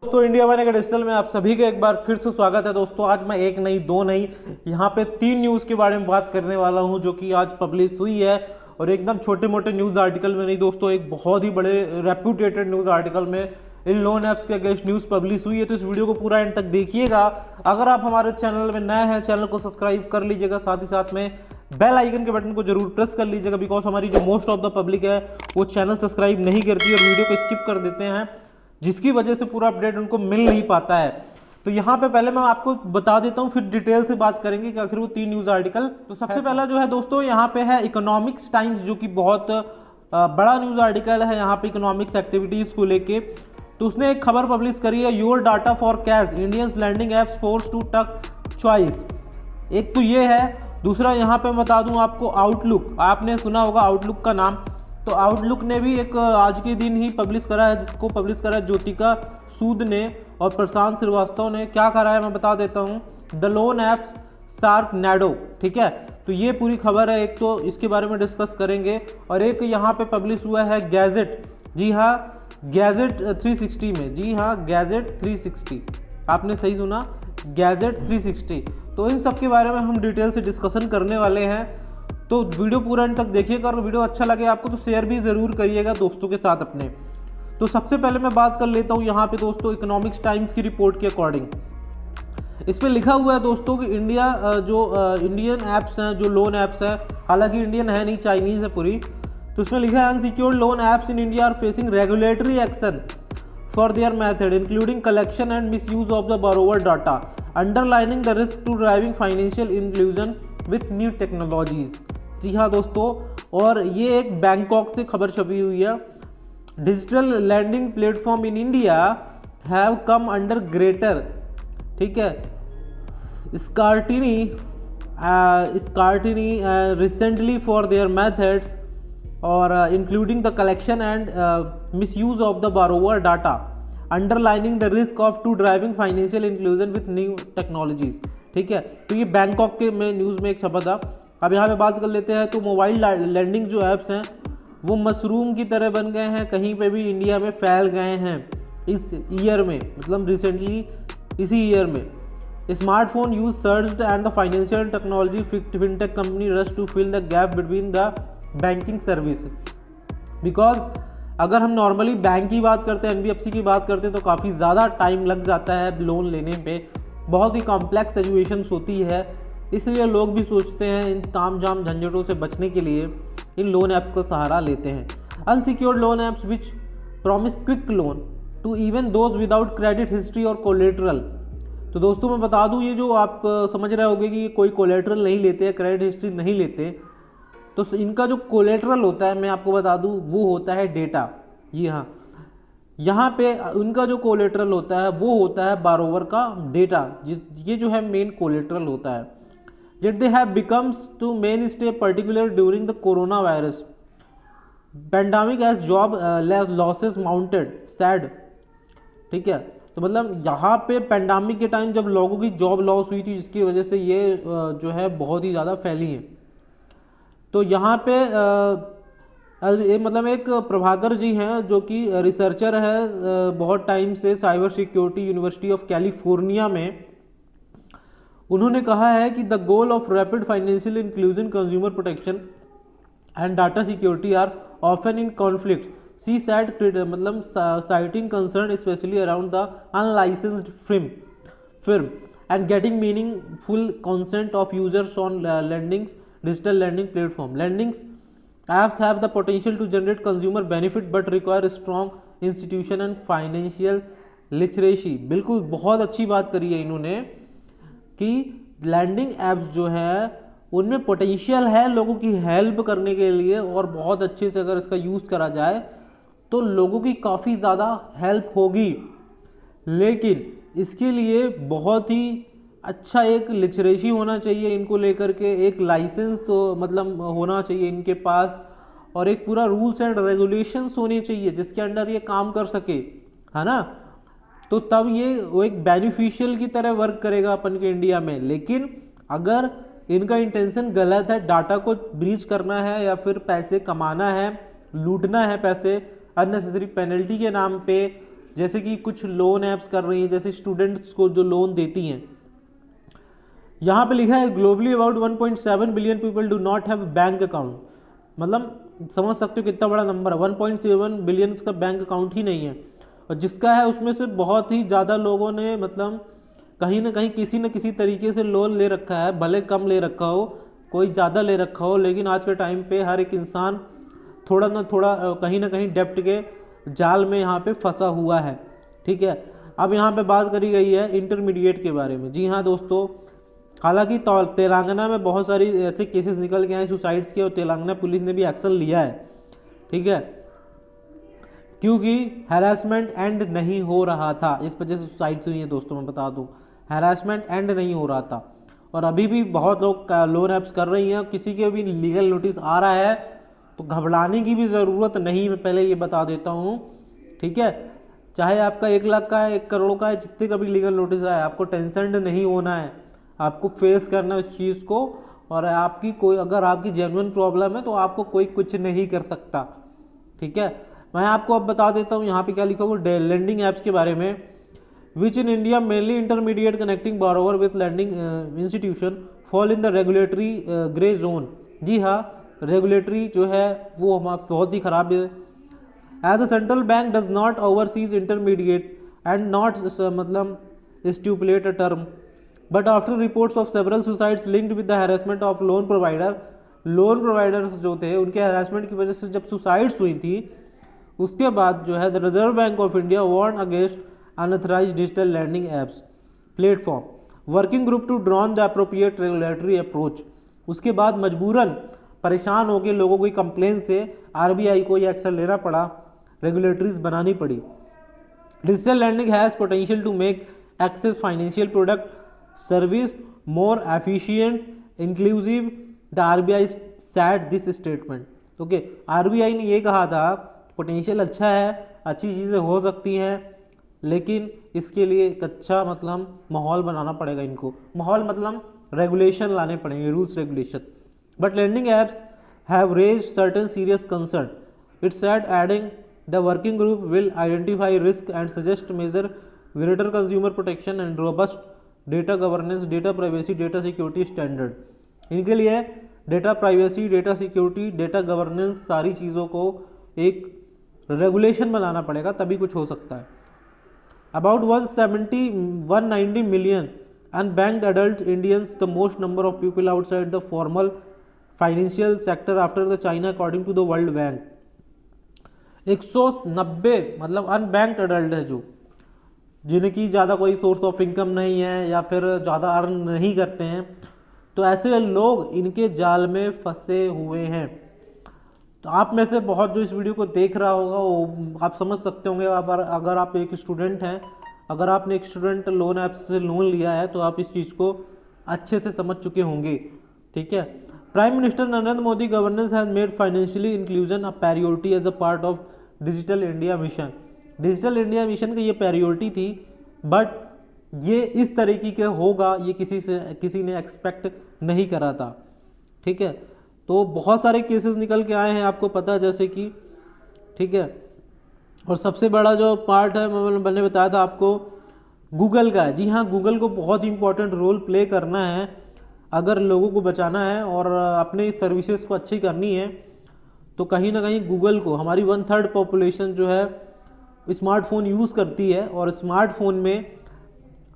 दोस्तों India one का digital में आप सभी का एक बार फिर से स्वागत है। दोस्तों आज मैं एक नहीं दो नहीं यहाँ पे 3 न्यूज़ के बारे में बात करने वाला हूँ जो कि आज पब्लिश हुई है, और एकदम छोटे मोटे न्यूज़ आर्टिकल में नहीं दोस्तों, एक बहुत ही बड़े रेप्यूटेटेड न्यूज़ आर्टिकल में इन लोन ऐप्स के अगेंस्ट न्यूज़ पब्लिश हुई है। तो इस वीडियो को पूरा एंड तक देखिएगा। अगर आप हमारे चैनल में नए हैं, चैनल को सब्सक्राइब कर लीजिएगा, साथ ही साथ में बेल आइकन के बटन को जरूर प्रेस कर लीजिएगा, बिकॉज हमारी जो मोस्ट ऑफ द पब्लिक है वो चैनल सब्सक्राइब नहीं करती और वीडियो को स्किप कर देते हैं, जिसकी वजह से पूरा अपडेट उनको मिल नहीं पाता है। तो यहाँ पे पहले मैं आपको बता देता हूँ, फिर डिटेल से बात करेंगे कि आखिर वो 3 न्यूज़ आर्टिकल। तो सबसे पहला जो है दोस्तों यहाँ पे है इकोनॉमिक्स टाइम्स, जो कि बहुत बड़ा न्यूज़ आर्टिकल है यहाँ पे इकोनॉमिक्स एक्टिविटीज़ को लेके। तो उसने एक खबर पब्लिश करी है, your data for cash Indians lending apps force to tough choice. एक तो ये है, दूसरा यहाँ पे बता दूँ आपको आउटलुक, आपने सुना होगा आउटलुक का नाम। तो आउटलुक ने भी एक आज के दिन ही पब्लिश करा है, जिसको पब्लिश करा है ज्योतिका सूद ने और प्रशांत श्रीवास्तव ने। क्या करा है मैं बता देता हूँ, द लोन एप्स शार्क नैडो, ठीक है। तो ये पूरी खबर है, एक तो इसके बारे में डिस्कस करेंगे, और एक यहाँ पे पब्लिश हुआ है गैजेट, जी हाँ गैजेट 360 में, जी हाँ गैजेट 360, आपने सही सुना, गैजेट 360। तो इन सब के बारे में हम डिटेल से डिस्कशन करने वाले हैं। तो वीडियो पूरा अंत तक देखिएगा, और वीडियो अच्छा लगे आपको तो शेयर भी ज़रूर करिएगा दोस्तों के साथ अपने। तो सबसे पहले मैं बात कर लेता हूँ यहाँ पे दोस्तों इकोनॉमिक्स टाइम्स की रिपोर्ट के अकॉर्डिंग। इस पर लिखा हुआ है दोस्तों कि इंडिया इंडियन ऐप्स हैं, जो लोन ऐप्स हैं, हालांकि इंडियन है नहीं, चाइनीज़ है पूरी। तो इसमें लिखा है unsecured loan apps in India are facing regulatory action for their method including collection and misuse of the borrower data, underlining the risk to driving financial inclusion with new technologies. जी हाँ दोस्तों, और ये एक Bangkok से खबर छपी हुई है। Digital lending platform in India have come under greater, ठीक है, scrutiny recently for their methods और including the collection and misuse of the borrower data, underlining the risk of to driving financial inclusion with new technologies, ठीक है। तो ये Bangkok के में news में एक छपा था। अब यहाँ पे बात कर लेते हैं। तो मोबाइल लैंडिंग जो ऐप्स हैं वो मशरूम की तरह बन गए हैं, कहीं पे भी इंडिया में फैल गए हैं इस ईयर में, मतलब रिसेंटली इसी ईयर में। Smartphone use surged and the financial technology fintech company rush to fill the gap between the banking service. Because अगर हम नॉर्मली बैंक की बात करते हैं, एनबीएफसी की बात करते हैं, तो काफ़ी ज़्यादा टाइम लग जाता है लोन लेने पे, बहुत ही कॉम्प्लेक्स सिचुएशंस होती है, इसलिए लोग भी सोचते हैं इन तामझाम झंझटों से बचने के लिए इन लोन ऐप्स का सहारा लेते हैं। Unsecured loan apps which promise quick loan to even those without credit history और कोलेट्रल। तो दोस्तों मैं बता दूं, ये जो आप समझ रहे होंगे कि कोई कोलेट्रल नहीं लेते हैं, क्रेडिट हिस्ट्री नहीं लेते, तो इनका जो कोलेट्रल होता है मैं आपको बता दूं वो होता है डेटा। जी हाँ, यहाँ पे उनका जो कोलेट्रल होता है वो होता है बारोवर का डेटा, ये जो है मेन कोलेट्रल होता है। Yet they have becomes to mainstay particularly during the coronavirus pandemic as job losses mounted sad, ठीक है। तो मतलब यहाँ पे पेंडेमिक के टाइम जब लोगों की जॉब लॉस हुई थी, जिसकी वजह से ये जो है बहुत ही ज़्यादा फैली है। तो यहाँ पे मतलब एक प्रभाकर जी हैं जो कि रिसर्चर है बहुत टाइम से cyber security University of California में। उन्होंने कहा है कि the goal of rapid financial inclusion, consumer protection and data security are often in conflict, she said, मतलब citing concern especially around the unlicensed firm and getting meaningful consent of users on lendings digital lending platform. Lendings apps have the potential to generate consumer benefit but require strong institution and financial literacy. बिल्कुल बहुत अच्छी बात करी है इन्होंने कि landing apps जो है उनमें पोटेंशियल है लोगों की हेल्प करने के लिए, और बहुत अच्छे से अगर इसका यूज़ करा जाए तो लोगों की काफ़ी ज़्यादा हेल्प होगी। लेकिन इसके लिए बहुत ही अच्छा एक लिटरेसी होना चाहिए इनको लेकर के, एक लाइसेंस मतलब होना चाहिए इनके पास, और एक पूरा रूल्स एंड रेगुलेशंस होने चाहिए जिसके अंडर ये काम कर सके, है ना। तो तब ये वो एक बेनिफिशियल की तरह वर्क करेगा अपन के इंडिया में। लेकिन अगर इनका इंटेंशन गलत है, डाटा को ब्रीच करना है या फिर पैसे कमाना है, लूटना है पैसे अननेसेसरी पेनल्टी के नाम पे, जैसे कि कुछ लोन ऐप्स कर रही हैं, जैसे स्टूडेंट्स को जो लोन देती हैं। यहाँ पे लिखा है globally about 1.7 billion people do not have bank account. मतलब समझ सकते हो कितना बड़ा नंबर है, 1.7 बिलियन का बैंक अकाउंट ही नहीं है। और जिसका है उसमें से बहुत ही ज़्यादा लोगों ने मतलब कहीं ना कहीं किसी न किसी तरीके से लोन ले रखा है, भले कम ले रखा हो, कोई ज़्यादा ले रखा हो, लेकिन आज के टाइम पे हर एक इंसान थोड़ा ना थोड़ा कहीं ना कहीं डेप्ट के जाल में यहाँ पे फंसा हुआ है। ठीक है, अब यहाँ पे बात करी गई है इंटरमीडिएट के बारे में। जी हाँ दोस्तों, हालांकि तेलंगाना में बहुत सारी ऐसे केसेस निकल के आए सुसाइड्स के, और तेलंगाना पुलिस ने भी एक्शन लिया है। ठीक है, क्योंकि हैरासमेंट एंड नहीं हो रहा था, इस वजह से सुसाइड्स हुई है दोस्तों। मैं बता दूं, हैरासमेंट एंड नहीं हो रहा था, और अभी भी बहुत लोग लोन ऐप्स कर रही हैं। किसी के भी लीगल नोटिस आ रहा है तो घबराने की भी ज़रूरत नहीं, मैं पहले ये बता देता हूँ। ठीक है, चाहे आपका 1 लाख का है, 1 करोड़ का है, जितने का भी लीगल नोटिस आए, आपको टेंशन नहीं होना है, आपको फेस करना है उस चीज़ को। और आपकी कोई अगर आपकी जेन्युइन प्रॉब्लम है तो आपको कोई कुछ नहीं कर सकता। ठीक है, मैं आपको अब बता देता हूँ यहाँ पे क्या लिखा हुआ लेंडिंग ऐप्स के बारे में। Which in India mainly intermediate connecting borrower with lending institution fall in the regulatory grey zone. जी हाँ, रेगुलेटरी जो है वो बहुत ही खराब है। As a central bank does not oversees intermediate and not मतलब stipulate a term, but after reports of several suicides linked with the harassment of loan providers जो थे उनके हैरेसमेंट की वजह से जब सुसाइड्स हुई थी, उसके बाद जो है the reserve bank of India warn against unauthorised digital lending apps platform working group to drawn the appropriate regulatory approach. उसके बाद मजबूरन परेशान हो गए लोगों की कंप्लेन से आरबीआई को ये एक्शन लेना पड़ा, रेगुलेटरीज बनानी पड़ी। Digital lending has potential to make access financial product service more efficient inclusive, the RBI said this statement. Okay, RBI ने ये कहा था पोटेंशियल अच्छा है, अच्छी चीज़ें हो सकती हैं, लेकिन इसके लिए एक अच्छा मतलब माहौल बनाना पड़ेगा इनको। माहौल मतलब रेगुलेशन लाने पड़ेंगे, rules regulation. But lending apps have raised certain serious concern, it's said, adding the working group will identify risk and suggest measure greater consumer protection and robust data governance, data privacy, data security standard. इनके लिए data privacy, data security, data governance सारी चीज़ों को एक regulation बनाना पड़ेगा, तभी कुछ हो सकता है। About 190 million unbanked adult Indians, the most number of people outside the formal financial sector after the China according to the World Bank. 190 मतलब अनबैंक्ड एडल्ट है जो जिनकी ज़्यादा कोई सोर्स ऑफ इनकम नहीं है या फिर ज़्यादा अर्न नहीं करते हैं, तो ऐसे लोग इनके जाल में फंसे हुए हैं। तो आप में से बहुत जो इस वीडियो को देख रहा होगा वो आप समझ सकते होंगे। अगर आप एक स्टूडेंट हैं, अगर आपने एक स्टूडेंट लोन ऐप से लोन लिया है तो आप इस चीज़ को अच्छे से समझ चुके होंगे। ठीक है, prime minister Narendra Modi governance has made financially inclusion a priority as a part of Digital India Mission. Digital India Mission की ये प्रायोरिटी थी, बट ये इस तरीके के होगा ये किसी ने एक्सपेक्ट नहीं करा था। ठीक है, तो बहुत सारे केसेस निकल के आए हैं, आपको पता है जैसे कि, ठीक है। और सबसे बड़ा जो पार्ट है मैंने बताया था आपको गूगल का है। जी हाँ, गूगल को बहुत इंपॉर्टेंट रोल प्ले करना है अगर लोगों को बचाना है और अपने सर्विसेज को अच्छी करनी है, तो कहीं ना कहीं गूगल को, हमारी 1/3 पॉपुलेशन जो है स्मार्टफोन यूज़ करती है, और स्मार्टफोन में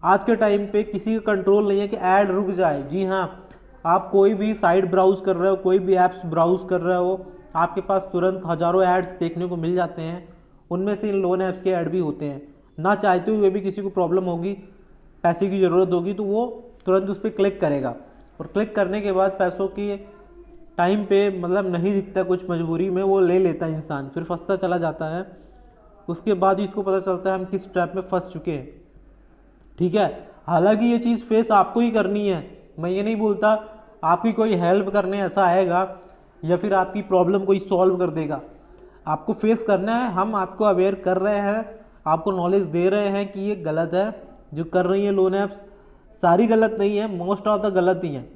आज के टाइम पे किसी का कंट्रोल नहीं है कि ऐड रुक जाए। जी हाँ, आप कोई भी साइट ब्राउज़ कर रहे हो, कोई भी ऐप्स ब्राउज़ कर रहे हो, आपके पास तुरंत हज़ारों ऐड्स देखने को मिल जाते हैं। उनमें से इन लोन ऐप्स के ऐड भी होते हैं। ना चाहते हुए भी किसी को प्रॉब्लम होगी, पैसे की ज़रूरत होगी, तो वो तुरंत उस पर क्लिक करेगा, और क्लिक करने के बाद पैसों की टाइम पे मतलब नहीं दिखता, कुछ मजबूरी में वो ले लेता है इंसान, फिर फंसता चला जाता है। उसके बाद ही इसको पता चलता है हम किस ट्रैप में फंस चुके हैं। ठीक है, हालांकि ये चीज़ फेस आपको ही करनी है, मैं ये नहीं बोलता आपकी कोई हेल्प करने ऐसा आएगा या फिर आपकी प्रॉब्लम कोई सॉल्व कर देगा। आपको फेस करना है, हम आपको अवेयर कर रहे हैं, आपको नॉलेज दे रहे हैं कि ये गलत है जो कर रही है लोन ऐप्स। सारी गलत नहीं है, मोस्ट ऑफ द गलत ही हैं।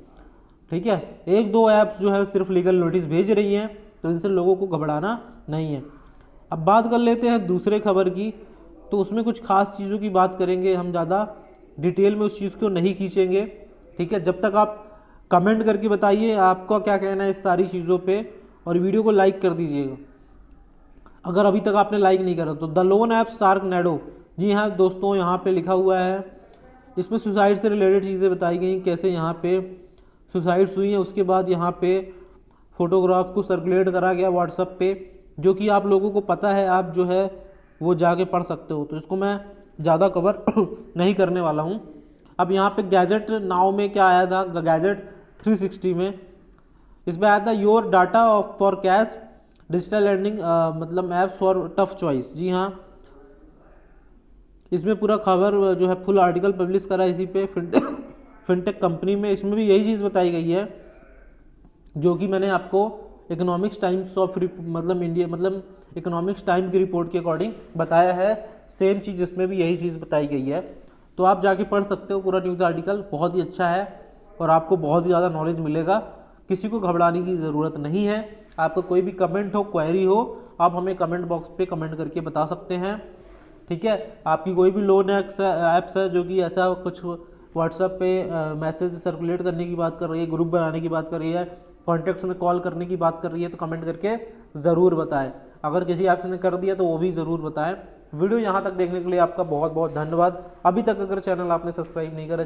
ठीक है, 1-2 ऐप्स जो है सिर्फ लीगल नोटिस भेज रही हैं, तो इनसे लोगों को घबराना नहीं है। अब बात कर लेते हैं दूसरे खबर की। तो उसमें कुछ खास चीज़ों की बात करेंगे, हम ज़्यादा डिटेल में उस चीज़ को नहीं खींचेंगे। ठीक है, जब तक आप कमेंट करके बताइए आपका क्या कहना है इस सारी चीज़ों पे, और वीडियो को लाइक कर दीजिएगा अगर अभी तक आपने लाइक नहीं करा तो। द लोन ऐप शार्कनैडो, जी हाँ दोस्तों, यहाँ पे लिखा हुआ है, इसमें सुसाइड से रिलेटेड चीज़ें बताई गई, कैसे यहाँ पे सुसाइड्स हुई हैं। उसके बाद यहाँ पे फोटोग्राफ को सर्कुलेट करा गया व्हाट्सएप पे, जो कि आप लोगों को पता है, आप जो है वो जाके पढ़ सकते हो, तो इसको मैं ज़्यादा कवर नहीं करने वाला हूँ। अब यहाँ पे गैजेट नाउ में क्या आया था, गैजेट 360 में इसमें आया था your data for cash digital learning, मतलब ऐप्स फॉर टफ चॉइस। जी हाँ, इसमें पूरा खबर जो है फुल आर्टिकल पब्लिश करा इसी पे फिनटेक कंपनी में। इसमें भी यही चीज़ बताई गई है जो कि मैंने आपको इकोनॉमिक्स टाइम्स ऑफ मतलब इंडिया मतलब इकोनॉमिक्स टाइम की रिपोर्ट के अकॉर्डिंग बताया है। सेम चीज़ इसमें भी यही चीज़ बताई गई है, तो आप जाके पढ़ सकते हो पूरा न्यूज़ आर्टिकल, बहुत ही अच्छा है और आपको बहुत ही ज़्यादा नॉलेज मिलेगा। किसी को घबराने की ज़रूरत नहीं है। आपका कोई भी कमेंट हो, क्वेरी हो, आप हमें कमेंट बॉक्स पे कमेंट करके बता सकते हैं। ठीक है, आपकी कोई भी लोन ऐप्स है जो कि ऐसा कुछ व्हाट्सएप पे मैसेज सर्कुलेट करने की बात कर रही है, ग्रुप बनाने की बात कर रही है, कॉन्टैक्ट्स में कॉल करने की बात कर रही है, तो कमेंट करके ज़रूर बताएं। अगर किसी ऐप ने कर दिया तो वो भी ज़रूर बताएं। वीडियो यहाँ तक देखने के लिए आपका बहुत बहुत धन्यवाद। अभी तक अगर चैनल आपने सब्सक्राइब नहीं करा